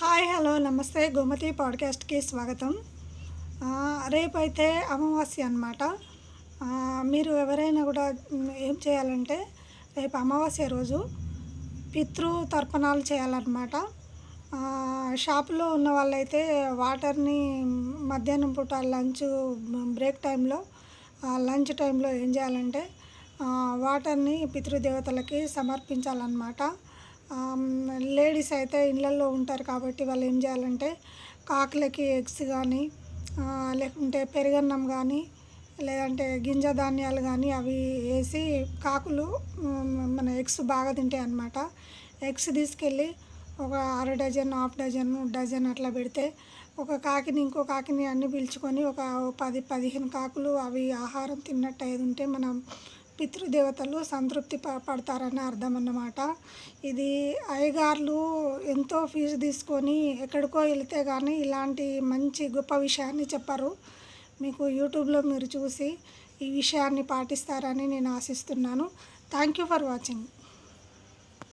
Hi hello నమస్తే గోమతి పాడ్కాస్ట్కి స్వాగతం. రేపైతే అమావాస్య అనమాట. మీరు ఎవరైనా కూడా ఏం చేయాలంటే రేపు అమావాస్య రోజు పితృతర్పణాలు చేయాలన్నమాట. షాపులో ఉన్న వాళ్ళైతే వాటర్ని మధ్యాహ్నం పూట బ్రేక్ టైంలో లంచ్ టైంలో ఏం చేయాలంటే వాటర్ని పితృదేవతలకి సమర్పించాలన్నమాట. లేడీస్ అయితే ఇళ్ళల్లో ఉంటారు కాబట్టి వాళ్ళు ఏం చేయాలంటే కాకులకి ఎగ్స్ కానీ లేకుంటే పెరుగన్నం కానీ లేదంటే గింజ ధాన్యాలు కానీ అవి వేసి కాకులు మన ఎగ్స్ బాగా తింటాయి అన్నమాట. ఎగ్స్ తీసుకెళ్ళి ఒక అర డజన్ హాఫ్ డజన్ అట్లా పెడితే ఒక కాకిని ఇంకో కాకిని అన్నీ పిలుచుకొని ఒక 10-15 కాకులు అవి ఆహారం తిన్నట్టు అయి ఉంటే మనం పితృదేవతలు సంతృప్తి పడతారని అర్థం అన్నమాట. ఇది అయ్యగారులు ఎంతో ఫీజు తీసుకొని ఎక్కడికో వెళితే కానీ ఇలాంటి మంచి గొప్ప విషయాన్ని చెప్పరు. మీకు యూట్యూబ్లో మీరు చూసి ఈ విషయాన్ని పాటిస్తారని నేను ఆశిస్తున్నాను. Thank you for watching.